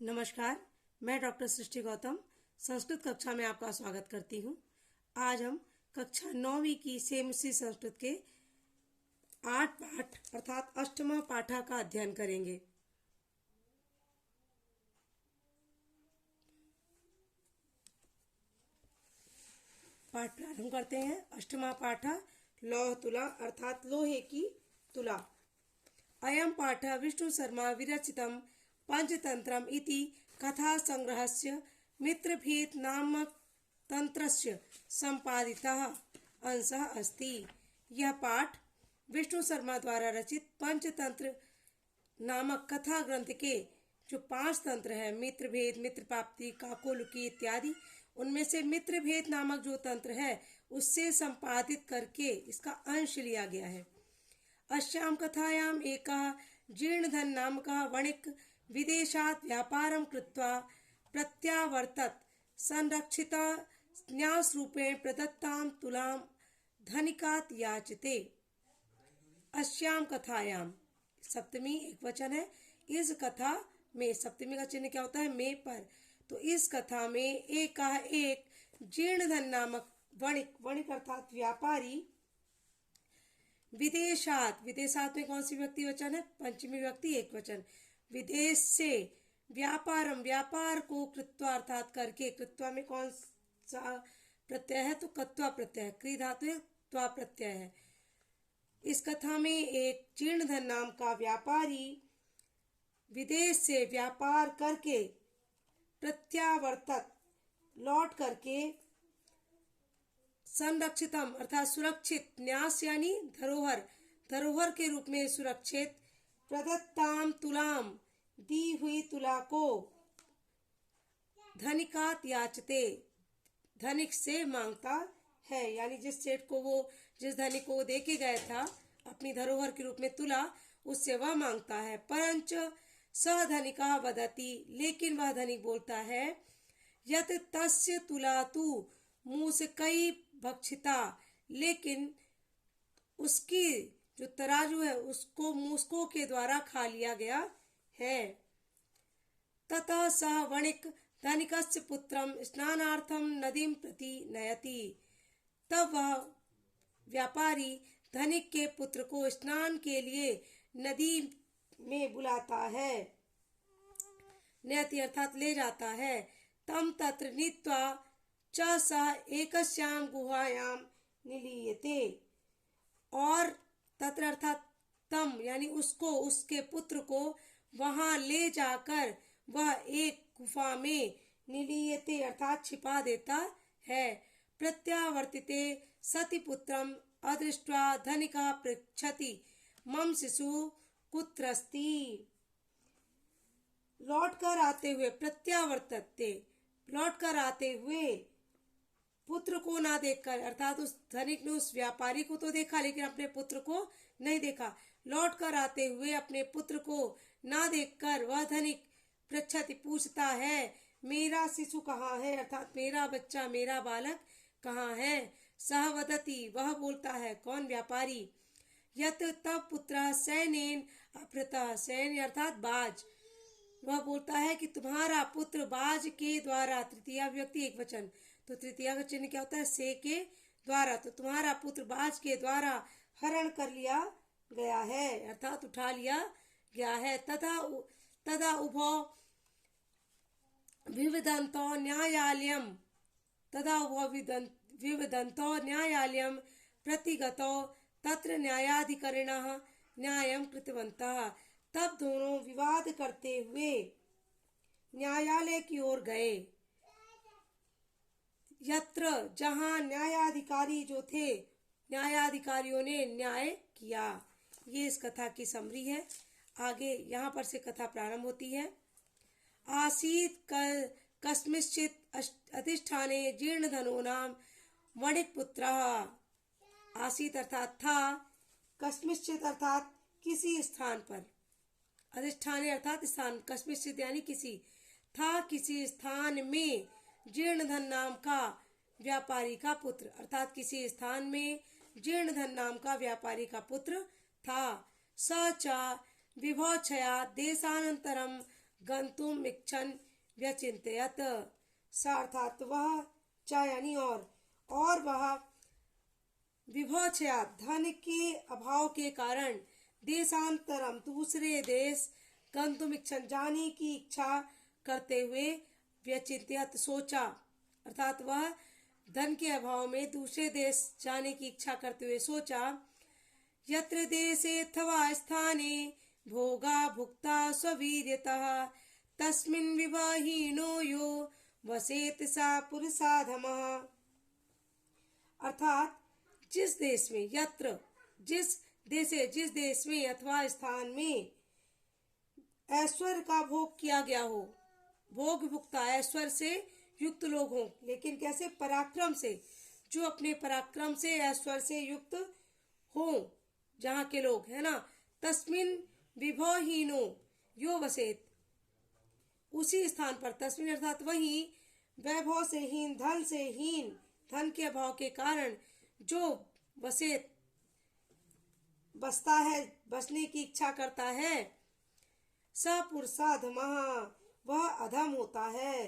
नमस्कार, मैं डॉक्टर सृष्टि गौतम संस्कृत कक्षा में आपका स्वागत करती हूँ। आज हम कक्षा 9वीं की सेमसी संस्कृत के 8 पाठ अर्थात अष्टमा पाठा का अध्ययन करेंगे। पाठ प्रारंभ करते हैं। अष्टमा पाठा लौह तुला अर्थात लोहे की तुला। अयं पाठ विष्णु शर्मा विरचितं पंचतंत्रम् इति कथा संग्रहस्य मित्रभेद नामक तंत्रस्य संपादितः अंशः अस्ति। यह पाठ विष्णु शर्मा द्वारा रचित पंचतंत्र नामक कथा ग्रंथ के जो 5 तंत्र है, मित्र भेद, मित्र प्राप्ति, काकोलुकी इत्यादि, उनमें से मित्र भेद नामक जो तंत्र है उससे संपादित करके इसका अंश लिया गया है। अस्याम कथायाम एकः जीर्णधन नामकः वणिक विदेशात् व्यापारं कृत्वा प्रत्यावर्तत। संरक्षित न्यासरूपेण प्रदत्तां तुलां धनिकात् याचते। अस्याम कथायाम सप्तमी एक वचन है। इस कथा में सप्तमी का चिन्ह क्या होता है? में पर। तो इस कथा में एक जीर्णधन नामक वणिक, वणिक अर्थात व्यापारी, विदेशात, विदेशात में कौन सी व्यक्ति वचन है? पंचमी व्यक्ति एक वचन। विदेश से व्यापारम, व्यापार को कृत्वा अर्थात करके, कृत्वा में कौन सा प्रत्यय है? तो कत्वा प्रत्यय, क्री धातु है, त्वा प्रत्यय है। इस कथा में एक जीर्णधन नाम का व्यापारी विदेश से व्यापार करके प्रत्यावर्तत, लौट करके, संरक्षितम अर्थात सुरक्षित, न्यास यानी धरोहर, धरोहर के रूप में सुरक्षित, प्रदत्ताम तुलाम दी हुई तुला को, धनिकात याचते धनिक से मांगता है। यानी जिस सेठ को वो, जिस धनिक को वो दे के गया था अपनी धरोहर के रूप में तुला, उससे वह मांगता है। परंच स धनिका वदति, लेकिन वह धनिक बोलता है, यत तस्य तुला तु मूसकई भक्षिता, लेकिन उसकी जो तराजू है उसको मूसकों के द्वारा खा लिया गया है। ततः सह वणिक धनिकस्य पुत्रम स्नानार्थम नदीम प्रति नयति। तब वह व्यापारी धनिक के पुत्र को स्नान के लिए नदी में बुलाता है, नयति अर्थात ले जाता है। तम तत्र नीत्वा च सह एकस्याम गुहायाम निलीयते, और तत्र अर्थात तम यानी उसको, उसके पुत्र को वहां ले जाकर वह एक गुफा में निलीयते अर्थात छिपा देता है। प्रत्यावर्तिते सति पुत्रम अदृष्ट्वा धनिका पृच्छति मम शिशु कुत्रस्ति। लौट कर आते हुए, प्रत्यावर्तते लौट कर आते हुए, पुत्र को ना देखकर, अर्थात उस धनिक ने उस व्यापारी को तो देखा लेकिन अपने पुत्र को नहीं देखा। लौट कर आते हुए अपने पुत्र को ना देखकर वह धनिक पृच्छति पूछता है, मेरा शिशु कहाँ है? अर्थात मेरा बच्चा, मेरा बालक कहाँ है? सह वदति, वह बोलता है, कौन? व्यापारी। यत तब पुत्र सैनेन अपहृतः, सैन अर्थात बाज, वह बोलता है कि तुम्हारा पुत्र बाज के द्वारा, तृतीया व्यक्ति एक वचन, तो तृतीया का चिन्ह क्या होता है? से के द्वारा। तो तुम्हारा पुत्र बाज के द्वारा हरण कर लिया गया है अर्थात उठा लिया गया है। तदा उभौ विवदन्तो न्यायालयम, तदा उभौ विवदन्तो न्यायालयम प्रतिगतो तत्र न्यायाधिकारिणः न्यायं कृतवन्तः। तब दोनों विवाद करते हुए न्यायालय की ओर गए। यत्र जहां न्यायाधिकारी जो थे, न्यायाधिकारियों ने न्याय किया। ये इस कथा की समरी है। आगे यहाँ पर से कथा प्रारंभ होती है। आसीत कस्मिंश्चित् अधिष्ठाने जीर्णधनो नाम वणिक पुत्रः। आसीत अर्थात था, कस्मिंश्चित् अर्थात किसी स्थान पर, अधिष्ठाने अर्थात स्थान, कस्मिंश्चित् यानी किसी, था किसी स्थान में, जीर्णधन नाम का व्यापारी का पुत्र, अर्थात किसी स्थान में जीर्णधन नाम का व्यापारी का पुत्र था। स च विभोक्षया देशानंतरम गंतुम इच्छन व्यचिंतयत। सा अर्थात वह च यानी और वह विभोचया धन के अभाव के कारण देशांतरम दूसरे देश गंतुम इच्छन जाने की इच्छा करते हुए व्यचिंतयत सोचा, अर्थात वह धन के अभाव में दूसरे देश जाने की इच्छा करते हुए सोचा। यत्र देशे अथवा स्थाने भोगा भुक्ता स्ववीर्यतः तस्मिन् विवाहिनो यो वसेत सा पुरुषाधमः। अर्थात जिस देश में जिस देश में अथवा स्थान में ऐश्वर्य का भोग किया गया हो, भोग भुक्ता ऐश्वर्य से युक्त लोग हों, लेकिन कैसे? पराक्रम से, जो अपने पराक्रम से ऐश्वर्य से युक्त हों जहाँ के लोग है ना। तस्मिन विभवहीनो यो वसेत, उसी स्थान पर, तस्मिन अर्थात वही, वैभव से हीन, धन से हीन, धन के अभाव के कारण जो वसेत बसता है, बसने की इच्छा करता है, स पुरुषाधमः, वह अधम होता है।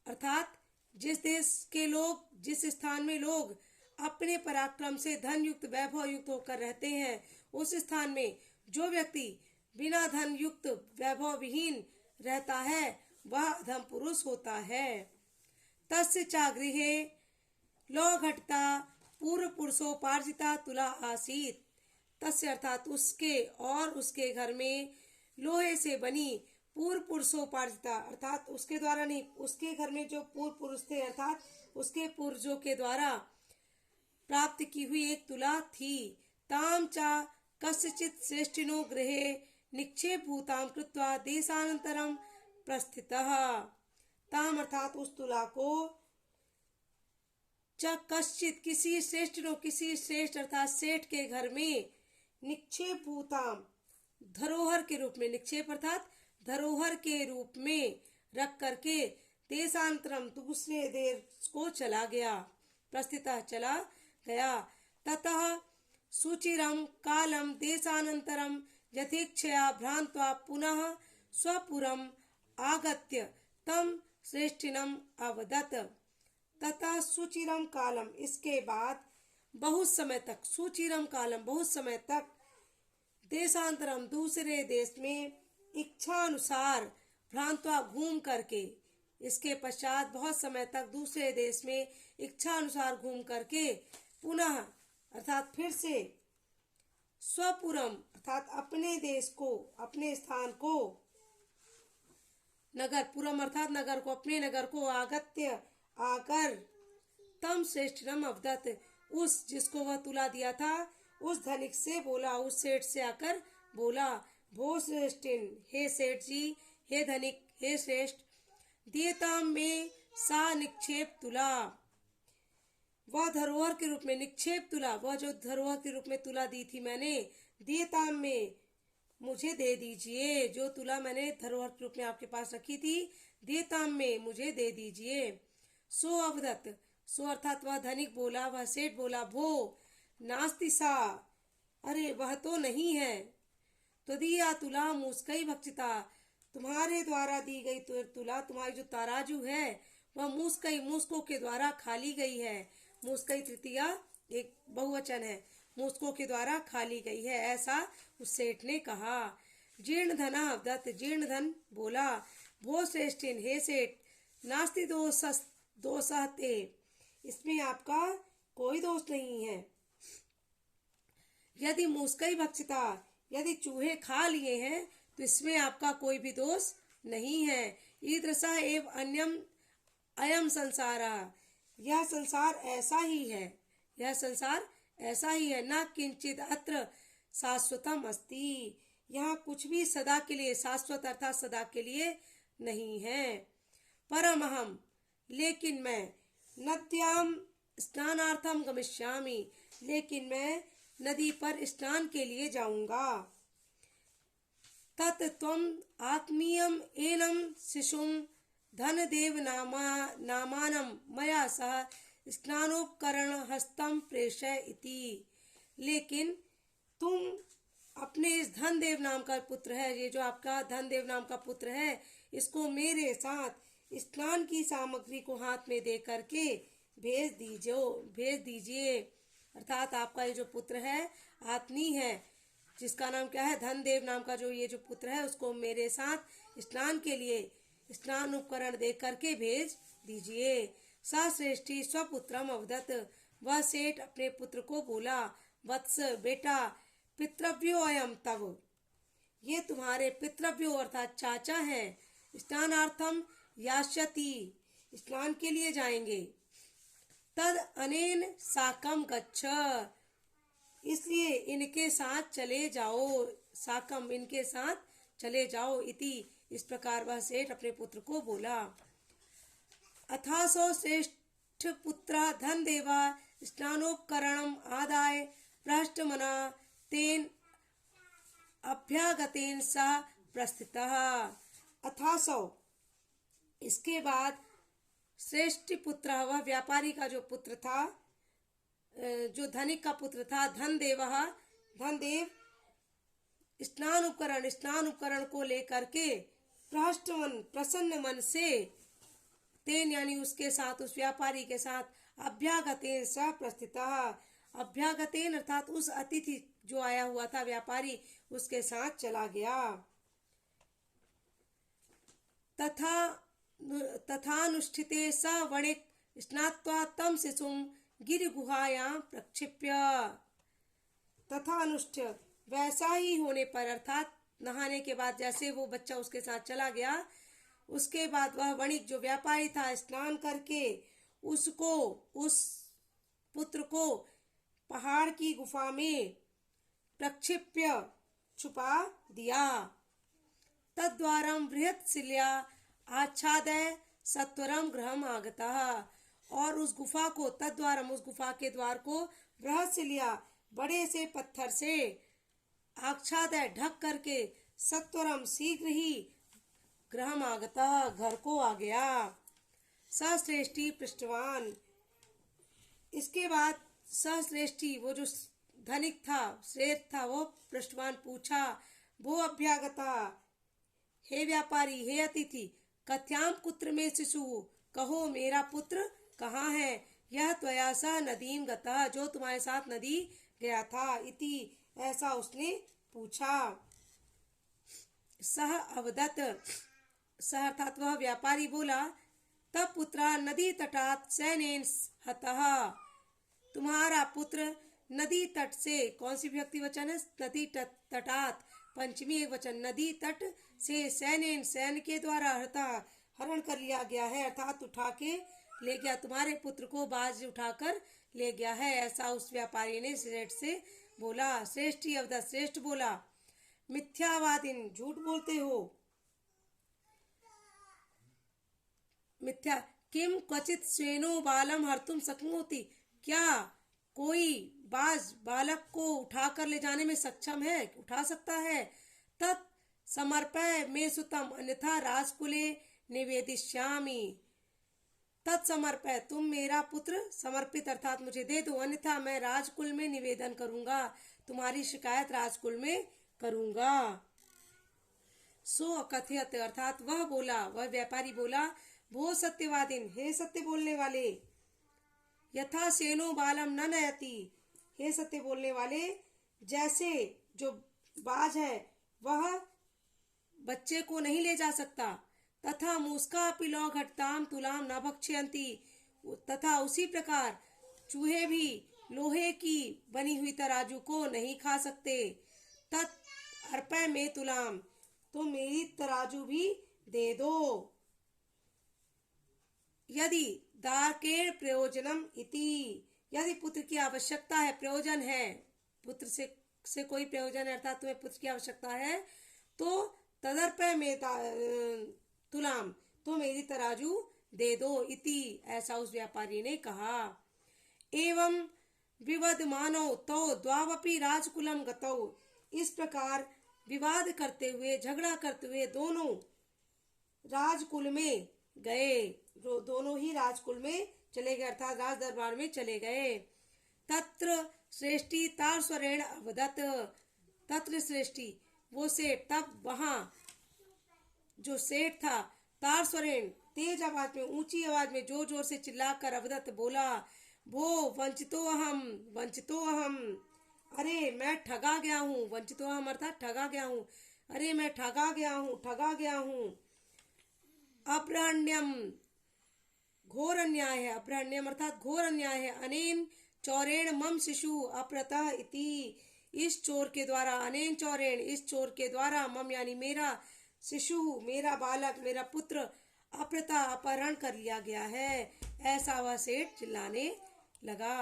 अर्थात जिस देश के लोग, जिस स्थान में लोग अपने पराक्रम से धन युक्त, वैभव युक्त होकर रहते हैं, उस स्थान में जो व्यक्ति बिना धन युक्त, वैभव विहीन रहता है, वह अधम पुरुष होता है। तस्य चा गृहे लौघटता पूर्व पुरुषोपार्जिता तुला आसीत। तस्य अर्थात उसके, और उसके घर में लोहे से बनी पूर्व पुरुषोपार्जिता, अर्थात उसके द्वारा नहीं, उसके घर में जो पूर्व पुरुष थे, अर्थात उसके पूर्वजों के द्वारा प्राप्त की हुई एक तुला थी। ताम चा कस्यचित् श्रेष्ठिनो गृहे निक्षेप भूताम कृत्वा देशानंतरम प्रस्थितः। ताम अर्थात उस तुला को, च कश्चित किसी श्रेष्ठिनो, किसी श्रेष्ठ अर्थात सेठ के घर में, निक्षेप भूताम धरोहर के रूप में, निक्षेप अर्थात धरोहर के रूप में रख करके, देशांतरम दूसरे देश को चला गया, प्रस्थितः चला गया। ततः सुचिरम कालम देशानंतरम यथेच्छया भ्रांत्वा पुनः स्वपुरम आगत्य तम श्रेष्ठिनम अवदत। तथा सुचिरम कालम, इसके बाद बहुत समय तक, सुचिरम कालम बहुत समय तक, देशांतरम दूसरे देश में, इच्छा अनुसार, भ्रांत्वा घूम करके, इसके पश्चात बहुत समय तक दूसरे देश में इच्छा अनुसार घूम करके, पुनः अर्थात फिर से, स्वपुरम अर्थात अपने देश को, अपने स्थान को, नगर, पुरम अर्थात नगर को, अपने नगर को, आगत्य आकर, तम श्रेष्ठनम अवदत, उस जिसको वह तुला दिया था उस धनिक से बोला, उस सेठ से आकर बोला, भो श्रेष्ठिन, हे सेठ जी, हे धनिक, हे श्रेष्ठ, दियताम में सा निक्षेप तुला, वह धरोहर के रूप में, निक्षेप तुला, वह जो धरोहर के रूप में तुला दी थी मैंने, दियताम में मुझे दे दीजिए, जो तुला मैंने धरोहर के रूप में आपके पास रखी थी, दियताम में मुझे दे दीजिए। सो अवदत, सो अर्थात वह धनिक बोला, वह सेठ बोला, भो नास्ति सा, अरे वह तो नहीं है, त्वदीया तुला मुस्कई भक्षिता, तुम्हारे द्वारा दी गई तुला, तुम्हारी जो तराजू है वह मुस्कई, मुस्कों के द्वारा खाली गई है। मुस्कई तृतीया एक बहुवचन है, मुस्कों के द्वारा खाली गई है, ऐसा उस सेठ ने कहा। जीर्ण धना अवदत, जीर्ण धन बोला, भो श्रेष्ठिन, हे सेठ, नास्ति दोषः ते, इसमें आपका कोई दोष नहीं है। यदि मुस्कई भक्षिता, यदि चूहे खा लिए हैं तो इसमें आपका कोई भी दोष नहीं है। ईदृशा एव अन्यम अयम संसारा, यह संसार ऐसा ही है, यह संसार ऐसा ही है। न किंचित अत्र शाश्वतम अस्ति, यहाँ कुछ भी सदा के लिए, शाश्वत अर्थात सदा के लिए नहीं है। परमहम, लेकिन मैं, नद्याम स्नानार्थम गमिष्यामि, लेकिन मैं नदी पर स्नान के लिए जाऊंगा। तत् त्वम आत्मीयम एनम शिशुम धनदेव नामानम मया सह स्नानोपकरण हस्तम प्रेषय इति, लेकिन तुम अपने इस धनदेव नाम का पुत्र है, ये जो आपका धनदेव नाम का पुत्र है, इसको मेरे साथ स्नान की सामग्री को हाथ में दे करके भेज दीजिए। अर्थात आपका ये जो पुत्र है, आत्मी है, जिसका नाम क्या है, धनदेव नाम का जो ये जो पुत्र है, उसको मेरे साथ स्नान के लिए स्नान उपकरण दे करके भेज दीजिए। सा श्रेष्ठी स्वपुत्रम अवदत, वह सेठ अपने पुत्र को बोला, वत्स बेटा, पितृव्यो अयम तव, ये तुम्हारे पितृव्यो अर्थात चाचा है, स्नानार्थम यास्यति, स्नान के लिए जाएंगे। तद अनेन साकम गच्छ, इसलिए इनके साथ चले जाओ, साकम इनके साथ चले जाओ इति, इस प्रकार वह सेठ अपने पुत्र को बोला। अथासो श्रेष्ठ पुत्र धन देवा स्नानोपकरणम आदाय पृष्ठमना तेन अभ्यागतेन सह प्रस्थितः। अथासो, इसके बाद श्रेष्ठ पुत्र, वह व्यापारी का जो पुत्र था, जो धनिक का पुत्र था, धनदेव स्नान उपकरण को लेकर के प्रसन्न मन से तेन यानी उसके साथ, उस व्यापारी के साथ, अभ्यागतेन सह प्रस्थितः, अभ्यागतेन अर्थात उस अतिथि जो आया हुआ था व्यापारी, उसके साथ चला गया। तथानुष्ठिते स वणिक स्नात्वा तम शिशुम गिरिगुहायां प्रक्षिप्य। तथा अनुष्ठ, वैसा ही होने पर, अर्थात नहाने के बाद जैसे वो बच्चा उसके साथ चला गया, उसके बाद वह वणिक जो व्यापारी था, स्नान करके उसको, उस पुत्र को पहाड़ की गुफा में प्रक्षिप्य छुपा दिया। तद्वारम बृहत् शिल्या आच्छादय सत्वरम गृहम आगतः, और उस गुफा को, तद्वारम उस गुफा के द्वार को, बृहत् शिल्या बड़े से पत्थर से, आच्छादय ढक करके, सत्वरम शीघ्र ही, गृहम आगतः घर को आ गया। सश्रेष्ठी पृष्ठवान, इसके बाद सश्रेष्ठी वो जो धनिक था, श्रेष्ठ था, वो पृष्ठवान पूछा, वो अभ्यागता, हे व्यापारी, हे अतिथि, कथ्याम कुत्र में शिशु, कहो मेरा पुत्र कहाँ है, यह त्वया सह नदीम गतः, जो तुम्हारे साथ नदी गया था, इति, ऐसा उसने पूछा। सह अवदत, सह अर्थात वह व्यापारी बोला, तब पुत्रा नदी तटात सैनेन हतः, तुम्हारा पुत्र नदी तट से, कौन सी विभक्ति वचन है, नदी तटात, पंचमी एक वचन, नदी तट से, सैनेन सैन के द्वारा, हरण कर लिया गया है, अर्थात उठा के ले गया, तुम्हारे पुत्र को बाज उठाकर ले गया है, ऐसा उस व्यापारी ने श्रेष्ठ से बोला। श्रेष्ठी अवदत, श्रेष्ठ बोला, मिथ्यावादिन, झूठ बोलते हो, मिथ्या, किम क्वचित स्वेनो बालम हर्तुम शक्नोति, क्या कोई बाज बालक को उठाकर ले जाने में सक्षम है, उठा सकता है। तत् समर्पय मे सुतम, अन्यथा राजकुले निवेदिष्यामि, तत्समर्पय, तुम मेरा पुत्र समर्पित अर्थात मुझे दे दो, अन्यथा मैं राजकुल में निवेदन करूंगा, तुम्हारी शिकायत राजकुल में करूंगा। सो अकथयत, अर्थात वह बोला, वह व्यापारी बोला, भो सत्यवादिन, हे सत्य बोलने वाले, यथा सेनो बालम न नयति, हे सत्य बोलने वाले, जैसे जो बाज है वह बच्चे को नहीं ले जा सकता, तथा मूस्का पिलौ घटताम तुलाम न भक्ष्यन्ति, तथा उसी प्रकार चूहे भी लोहे की बनी हुई तराजू को नहीं खा सकते। तत् अर्पय में तुलाम, तो मेरी तराजू भी दे दो। यदि दाकेर प्रयोजनम इति, यदि पुत्र की आवश्यकता है, प्रयोजन है, पुत्र से कोई प्रयोजन है, अर्थात तुम्हें पुत्र की आवश्यकता है, तो तदर्पय में तुलाम, तो मेरी तराजू दे दो, इति, ऐसा उस व्यापारी ने कहा। एवं विवद मानो तो द्वावपि राजकुलम गतौ, इस प्रकार विवाद करते हुए, झगड़ा करते हुए दोनों राजकुल में गए, दोनों ही राजकुल में चले गए, अर्थात राज दरबार में चले गए। तत्र श्रेष्ठी तार स्वरेण अवदत, तत्र श्रेष्ठी, वो सेठ, तब वहां जो सेठ था, तार स्वरेण, तेज आवाज में, ऊंची आवाज में, जोर जोर से चिल्लाकर अवदत्त बोला, भो वंचितो अहम, वंचितो अहम, अरे मैं ठगा गया हूँ। वंचितो अहम अर्थात ठगा गया हूँ। अरे मैं ठगा गया हूँ, ठगा गया हूँ। अपहरण्यम, घोर अन्याय है। अपहरण्यम अर्थात घोर अन्याय है। अनेन चौरेण मम शिशु अपहृतः इति, इस चोर के द्वारा, अनेन चौरेण, इस चोर के द्वारा, मम यानी मेरा, शिशु मेरा बालक, मेरा पुत्र, अपहृता अपहरण कर लिया गया है। ऐसा वह सेठ चिल्लाने लगा।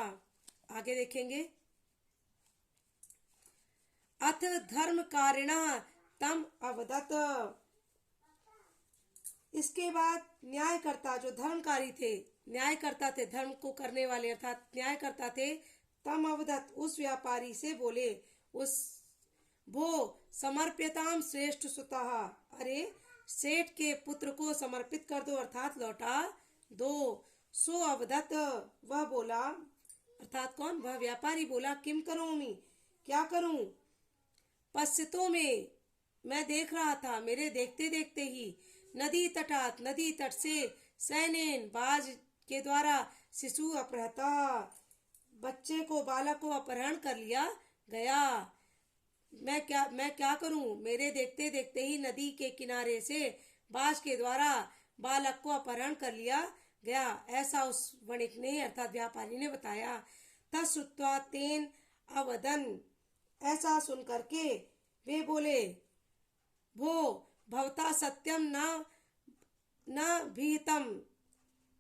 आगे देखेंगे। अथ धर्म कारिणः तम अवदत, इसके बाद न्यायकर्ता, जो धर्मकारी थे, न्यायकर्ता थे, धर्म को करने वाले अर्थात न्यायकर्ता थे, तम अवदत, उस व्यापारी से बोले, उस भो समर्प्यताम श्रेष्ठ सुतः, अरे सेठ के पुत्र को समर्पित कर दो अर्थात लौटा दो। सो अवदत, वह बोला, अर्थात कौन, वह व्यापारी बोला, किम करोमि, क्या करूं, पश्चितों में, मैं देख रहा था, मेरे देखते देखते ही, नदी तटात, नदी तट से, सैनेन, बाज के द्वारा, शिशु अपहृता, बच्चे को, बालक को अपहरण कर लिया गया। मैं क्या करूं, मेरे देखते देखते ही नदी के किनारे से बाज के द्वारा बालक को अपहरण कर लिया गया, ऐसा उस वणिक ने अर्थात व्यापारी ने बताया। तत्श्रुत्वा तेन अवदन, ऐसा सुन करके वे बोले, भो भवता सत्यम न विहितम,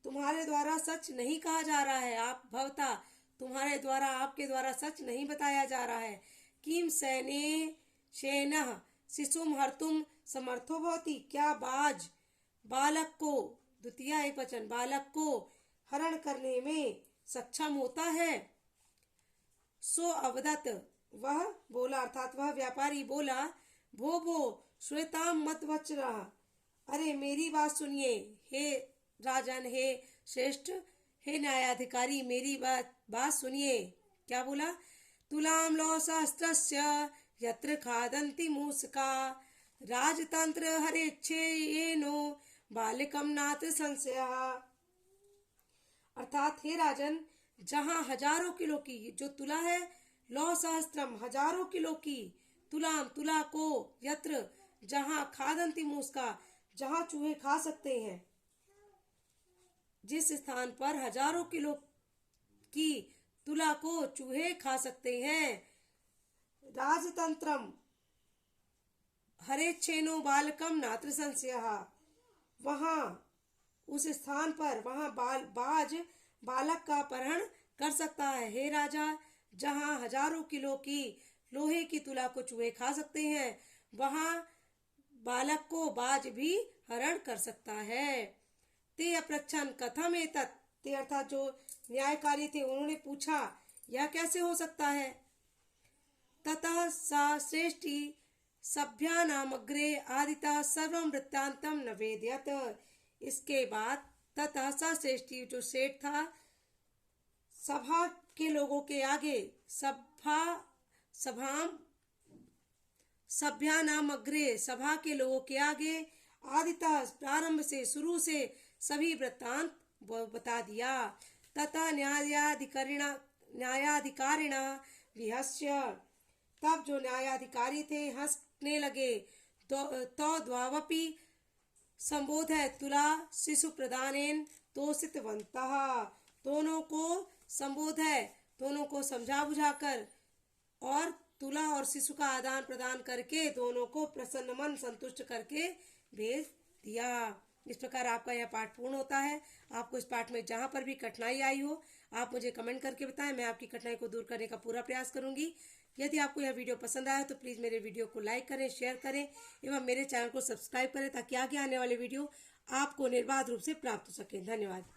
तुम्हारे द्वारा सच नहीं कहा जा रहा है। आप भवता, तुम्हारे द्वारा, आपके द्वारा सच नहीं बताया जा रहा है। किम सैने शेनः शिशुम हर्तुम समर्थो भवति, क्या बाज बालक को, द्वितीय एकवचन, बालक को हरण करने में सक्षम होता है। सो अवदत, वह बोला अर्थात वह व्यापारी बोला, भो श्वेताम मत वचरः, अरे मेरी बात सुनिए, हे राजन, हे श्रेष्ठ, हे न्यायाधिकारी, मेरी बात सुनिए। क्या बोला, तुलाम लौ सहस्त्रस्य यत्र खादन्ति मूषका, राजतंत्र हरेच्छेनो बालिकम नात्र संशयः, अर्थात हे राजन, जहां हजारों किलो की जो तुला है, लौ सहस्त्रम, हजारों किलो की, तुलाम, तुला को, यत्र, जहां, खादंती मूषका, जहां चूहे खा सकते हैं, जिस स्थान पर हजारों किलो की तुला को चूहे खा सकते हैं, राजतंत्रम हरेच्छेनो बालकम नात्र संशयः, वहां उस स्थान पर, वहां बाज बालक का अपहरण कर सकता है। हे राजा, जहां हजारों किलो की लोहे की तुला को चूहे खा सकते हैं, वहां बालक को बाज भी हरण कर सकता है। ते अपरक्षण कथम एतत्, ते अर्थात जो न्यायकारी थे उन्होंने पूछा, यह कैसे हो सकता है। ततः सा श्रेष्ठी सभ्यानामग्रे आदिता सर्वं वृत्तांतम न वेदयत, इसके बाद ततः सा श्रेष्ठी, जो सेठ था, सभा के लोगों के आगे, सभ्यानाम अग्रे, सभा के लोगों के आगे, आदिता, प्रारंभ से, शुरू से सभी वृत्तांत बता दिया। तथा न्यायाधिकारिणा विहस्य, तब जो न्यायाधिकारी थे हंसने लगे। तो द्वावपि संबोधय तुला शिशु प्रदानेन तोषितवन्तः, दोनों को संबोधय, दोनों को समझा बुझाकर और तुला और शिशु का आदान प्रदान करके दोनों को प्रसन्न मन संतुष्ट करके भेज दिया। इस प्रकार आपका यह पाठ पूर्ण होता है। आपको इस पाठ में जहाँ पर भी कठिनाई आई हो, आप मुझे कमेंट करके बताएं, मैं आपकी कठिनाई को दूर करने का पूरा प्रयास करूंगी। यदि आपको यह वीडियो पसंद आया तो प्लीज़ मेरे वीडियो को लाइक करें, शेयर करें एवं मेरे चैनल को सब्सक्राइब करें, ताकि आगे आने वाले वीडियो आपको निर्बाध रूप से प्राप्त हो सके। धन्यवाद।